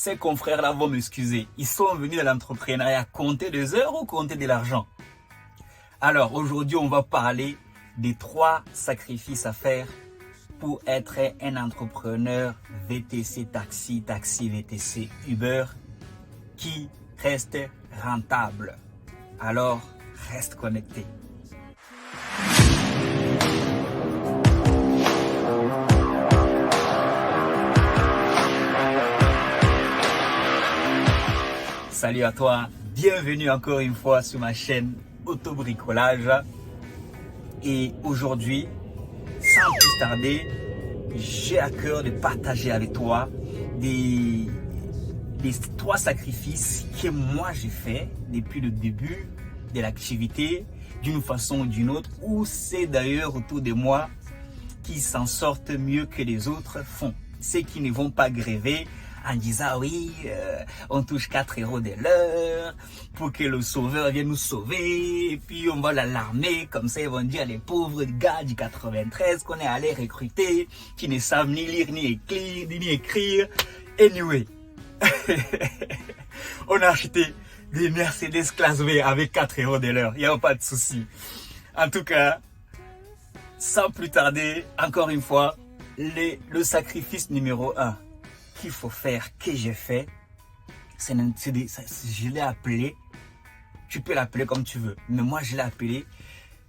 ces confrères-là vont m'excuser. Ils sont venus dans l'entrepreneuriat compter des heures ou compter de l'argent? Alors, aujourd'hui, on va parler des 3 sacrifices à faire pour être un entrepreneur VTC taxi, taxi VTC Uber qui reste rentable. Alors, reste connecté. Salut à toi, bienvenue encore une fois sur ma chaîne Autobricolage. Et aujourd'hui, sans plus tarder, j'ai à cœur de partager avec toi les 3 sacrifices que moi j'ai fait depuis le début de l'activité, d'une façon ou d'une autre, ou c'est d'ailleurs autour de moi qui s'en sortent mieux que les autres font. Ceux qui ne vont pas gréver en disant oui, on touche 4 € de l'heure pour que le sauveur vienne nous sauver, et puis on va l'alarmer, comme ça ils vont dire les pauvres gars du 93 qu'on est allé recruter, qui ne savent ni lire ni écrire. Anyway, on a acheté des Mercedes classe B avec 4 € de l'heure, il n'y a pas de souci. En tout cas, sans plus tarder, encore une fois, le sacrifice numéro 1 qu'il faut faire, que j'ai fait, je l'ai appelé, tu peux l'appeler comme tu veux, mais moi je l'ai appelé,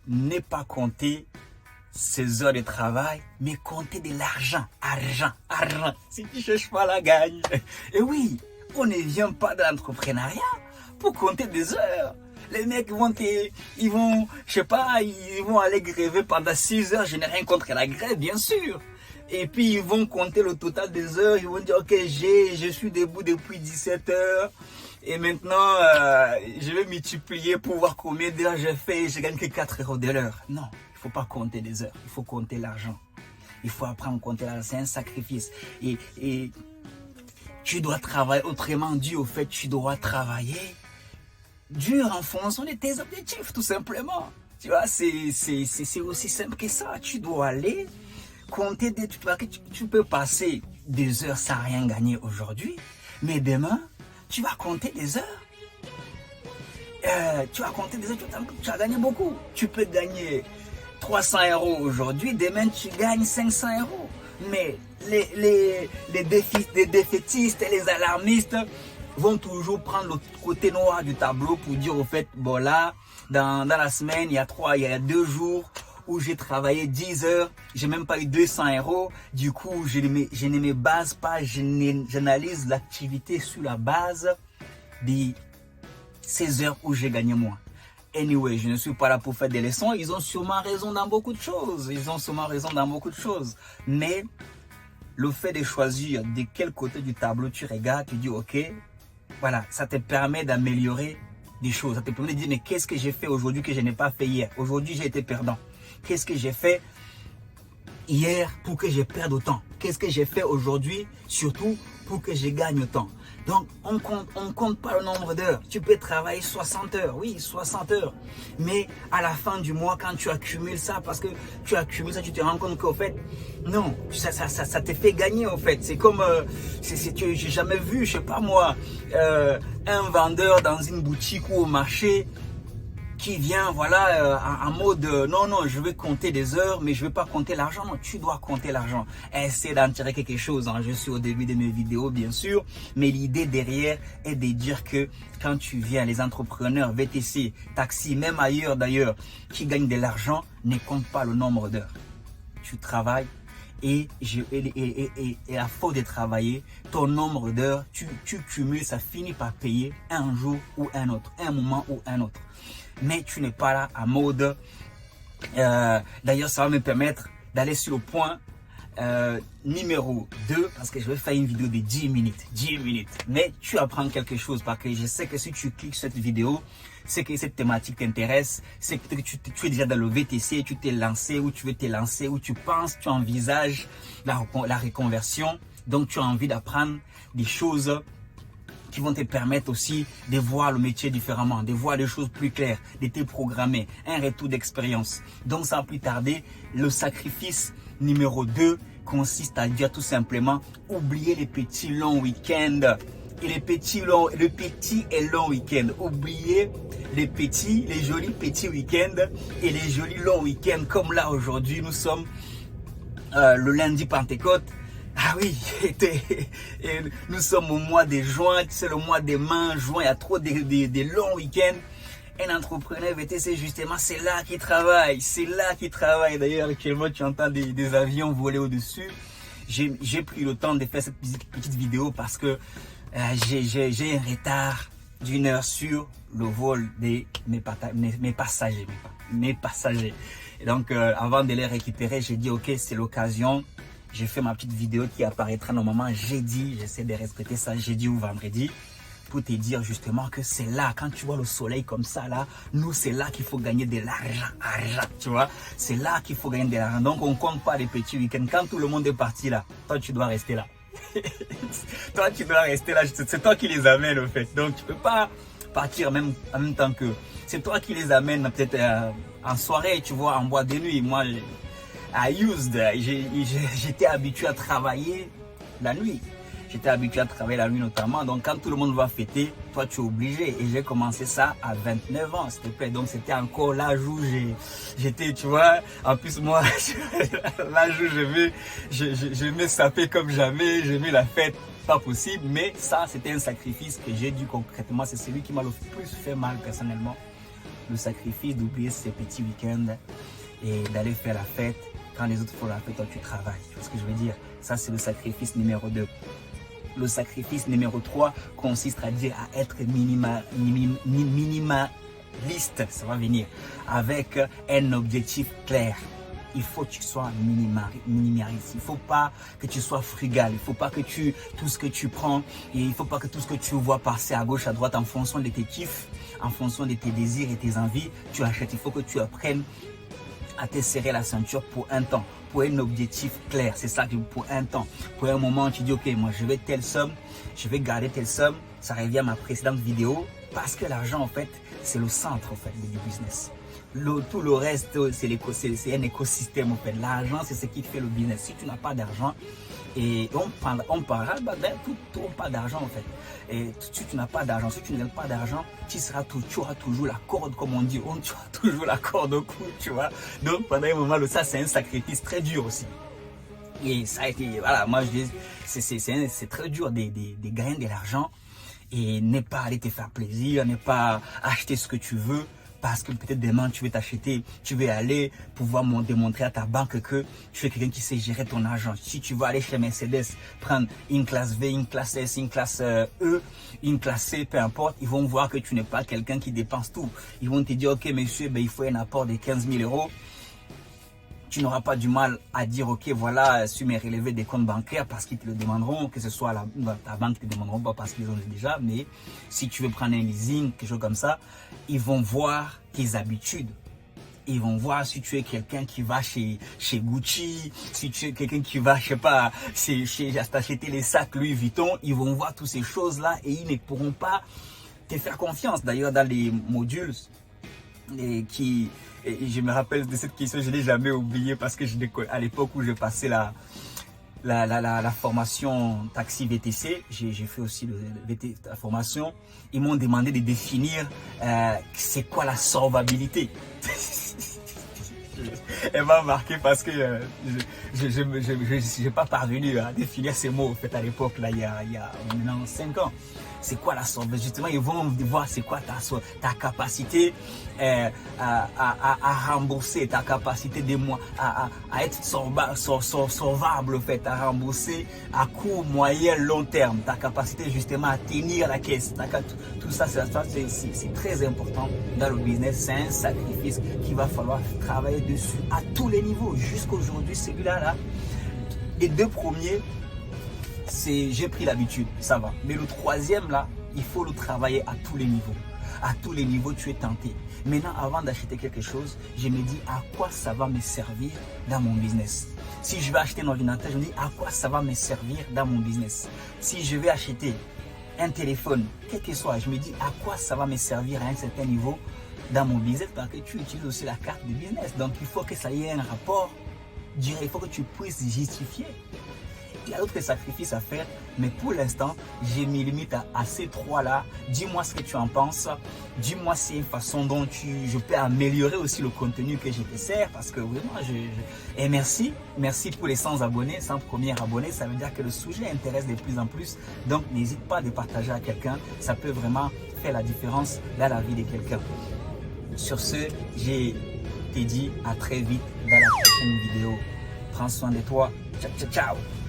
ne pas compter ses heures de travail, mais compter de l'argent, argent. Si tu cherches pas la gagne. Et oui, on ne vient pas de l'entrepreneuriat pour compter des heures. Les mecs ils vont aller gréver pendant 6 heures, je n'ai rien contre la grève, bien sûr. Et puis ils vont compter le total des heures, ils vont dire ok, je suis debout depuis 17 heures et maintenant je vais multiplier pour voir combien d'heures j'ai fait et je gagne que 4 € de l'heure. Non, il ne faut pas compter les heures, il faut compter l'argent. Il faut apprendre à compter l'argent, c'est un sacrifice. Et tu dois travailler, autrement dit au fait, tu dois travailler dur en fonction de tes objectifs, tout simplement. Tu vois, c'est aussi simple que ça, tu dois aller compter tu peux passer des heures sans rien gagner aujourd'hui, mais demain, tu vas compter des heures. Tu vas gagner beaucoup. Tu peux gagner 300 € aujourd'hui, demain tu gagnes 500 €. Mais les défaitistes et les alarmistes vont toujours prendre le côté noir du tableau pour dire au fait, bon là, dans la semaine, il y a 2 jours, où j'ai travaillé 10 heures, j'ai même pas eu 200 €. Du coup, je ne me base pas, j'analyse l'activité sur la base de ces heures où j'ai gagné moins. Anyway, je ne suis pas là pour faire des leçons. Ils ont sûrement raison dans beaucoup de choses. Mais le fait de choisir de quel côté du tableau tu regardes, tu dis ok, voilà, ça te permet d'améliorer des choses. Ça te permet de dire mais qu'est-ce que j'ai fait aujourd'hui que je n'ai pas fait hier? Aujourd'hui, j'ai été perdant. Qu'est-ce que j'ai fait hier pour que je perde autant? Qu'est-ce que j'ai fait aujourd'hui, surtout pour que je gagne autant? Donc, on compte pas le nombre d'heures. Tu peux travailler 60 heures, oui, 60 heures. Mais à la fin du mois, quand tu accumules ça, parce que tu accumules ça, tu te rends compte qu'au fait, non, ça te fait gagner, au fait. C'est comme, j'ai jamais vu, je sais pas moi, un vendeur dans une boutique ou au marché qui vient en mode non, je vais compter des heures mais je vais pas compter l'argent. Non, tu dois compter l'argent. Essaie d'en tirer quelque chose, hein. Je suis au début de mes vidéos bien sûr, mais l'idée derrière est de dire que quand tu viens, les entrepreneurs VTC, taxi, même ailleurs d'ailleurs, qui gagnent de l'argent, ne compte pas le nombre d'heures. Tu travailles et à faute de travailler, ton nombre d'heures, tu cumules, ça finit par payer un jour ou un autre, un moment ou un autre. Mais tu n'es pas là à mode. D'ailleurs, ça va me permettre d'aller sur le point numéro 2 parce que je vais faire une vidéo de 10 minutes. Mais tu apprends quelque chose parce que je sais que si tu cliques sur cette vidéo, c'est que cette thématique t'intéresse, c'est que tu es déjà dans le VTC, tu t'es lancé ou tu veux te lancer ou tu envisages la reconversion. Donc, tu as envie d'apprendre des choses qui vont te permettre aussi de voir le métier différemment, de voir les choses plus claires, de te programmer, un retour d'expérience. Donc sans plus tarder, le sacrifice numéro 2 consiste à dire tout simplement oublier les petits longs week-ends et le petit et long week-end. Oubliez les jolis petits week-ends et les jolis longs week-ends. Comme là aujourd'hui, nous sommes le lundi Pentecôte. Ah oui, et nous sommes au mois de juin, c'est le mois des mains, juin, il y a trop des longs week-ends. Un entrepreneur VTC, justement, c'est là qu'il travaille. C'est là qu'il travaille. D'ailleurs, actuellement, tu entends des avions voler au-dessus. J'ai pris le temps de faire cette petite vidéo parce que j'ai un retard d'1 heure sur le vol de mes passagers. Et donc, avant de les récupérer, j'ai dit, ok, c'est l'occasion. J'ai fait ma petite vidéo qui apparaîtra normalement jeudi. J'essaie de respecter ça jeudi ou vendredi. Pour te dire justement que c'est là, quand tu vois le soleil comme ça là, nous c'est là qu'il faut gagner de l'argent, tu vois. C'est là qu'il faut gagner de l'argent. Donc on compte pas les petits week-ends. Quand tout le monde est parti là, toi tu dois rester là. Toi tu dois rester là, c'est toi qui les amènes en fait. Donc tu peux pas partir même en même temps que... C'est toi qui les amènes peut-être en soirée, tu vois, en boîte de nuit. Moi, j'étais habitué à travailler la nuit. J'étais habitué à travailler la nuit notamment. Donc quand tout le monde va fêter, toi tu es obligé. Et j'ai commencé ça à 29 ans, s'il te plaît. Donc c'était encore l'âge où j'étais, tu vois. En plus moi, l'âge où j'aimais saper comme jamais. J'aimais la fête, pas possible. Mais ça, c'était un sacrifice que j'ai dû concrètement. C'est celui qui m'a le plus fait mal personnellement. Le sacrifice d'oublier ces petits week-ends et d'aller faire la fête. Quand les autres font la fête, toi tu travailles. Tu vois ce que je veux dire? Ça, c'est le sacrifice numéro 2. Le sacrifice numéro 3 consiste à dire à être minimaliste, ça va venir, avec un objectif clair. Il faut que tu sois minimaliste. Il ne faut pas que tu sois frugal. Il ne faut pas que tout ce que tu prends, et il ne faut pas que tout ce que tu vois passer à gauche, à droite, en fonction de tes kiffs, en fonction de tes désirs et tes envies, tu achètes. Il faut que tu apprennes à te serrer la ceinture pour un temps, pour un objectif clair. C'est ça, pour un temps. Pour un moment, tu dis, ok, moi je vais telle somme, je vais garder telle somme. Ça revient à ma précédente vidéo, parce que l'argent, en fait, c'est le centre en fait, du business. Tout le reste, c'est un écosystème en fait. L'argent, c'est ce qui fait le business. Si tu n'as pas d'argent, et on parlera, on parle d'argent en fait. Et si tu n'as pas d'argent, si tu n'as pas d'argent, tu auras toujours la corde, comme on dit, tu auras toujours la corde au cou, tu vois. Donc pendant un moment, ça c'est un sacrifice très dur aussi. Et ça a été, voilà, moi je dis, c'est très dur de gagner de l'argent et ne pas aller te faire plaisir, ne pas acheter ce que tu veux. Parce que peut-être demain tu veux t'acheter, tu veux aller pouvoir démontrer à ta banque que tu es quelqu'un qui sait gérer ton argent. Si tu vas aller chez Mercedes, prendre une classe V, une classe S, une classe E, une classe C, peu importe, ils vont voir que tu n'es pas quelqu'un qui dépense tout. Ils vont te dire, ok monsieur, ben, il faut un apport de 15 000 euros. Tu n'auras pas du mal à dire, ok, voilà, su me relever des comptes bancaires parce qu'ils te le demanderont, que ce soit ta banque te demanderont pas parce qu'ils ont déjà, mais si tu veux prendre un leasing, quelque chose comme ça, ils vont voir tes habitudes. Ils vont voir si tu es quelqu'un qui va chez Gucci, si tu es quelqu'un qui va, je sais pas, t'acheter les sacs Louis Vuitton. Ils vont voir toutes ces choses-là et ils ne pourront pas te faire confiance. D'ailleurs, dans les modules, et je me rappelle de cette question, je ne l'ai jamais oubliée parce que à l'époque où je passais la formation taxi VTC, j'ai fait aussi la formation, ils m'ont demandé de définir c'est quoi la solvabilité. Elle m'a marqué parce que je n'ai pas parvenu à définir ces mots en fait, à l'époque, là, il y a maintenant 5 ans. C'est quoi la solvabilité? Justement, ils vont voir c'est quoi ta capacité à rembourser, ta capacité à être solvable, en fait, à rembourser à court, moyen, long terme, ta capacité justement à tenir la caisse. Tout ça, c'est très important dans le business. C'est un sacrifice qu'il va falloir travailler dessus à tous les niveaux. Jusqu'aujourd'hui, celui-là, les 2 premiers, j'ai pris l'habitude, ça va. Mais le 3e là, il faut le travailler à tous les niveaux. À tous les niveaux, tu es tenté. Maintenant, avant d'acheter quelque chose, je me dis à quoi ça va me servir dans mon business. Si je vais acheter un ordinateur, je me dis à quoi ça va me servir dans mon business. Si je vais acheter un téléphone, quel que soit, je me dis à quoi ça va me servir à un certain niveau dans mon business, parce que tu utilises aussi la carte de business. Donc, il faut que ça ait un rapport. Il faut que tu puisses justifier. il y a d'autres sacrifices à faire. Mais pour l'instant, j'ai mis limite à ces trois-là. Dis-moi ce que tu en penses. Dis-moi si c'est une façon dont je peux améliorer aussi le contenu que je te sers. Parce que vraiment, et merci. Merci pour les 100 abonnés, 100 premiers abonnés. Ça veut dire que le sujet intéresse de plus en plus. Donc, n'hésite pas à le partager à quelqu'un. Ça peut vraiment faire la différence dans la vie de quelqu'un. Sur ce, j'ai te dit à très vite dans la prochaine vidéo. Prends soin de toi. Ciao, ciao, ciao.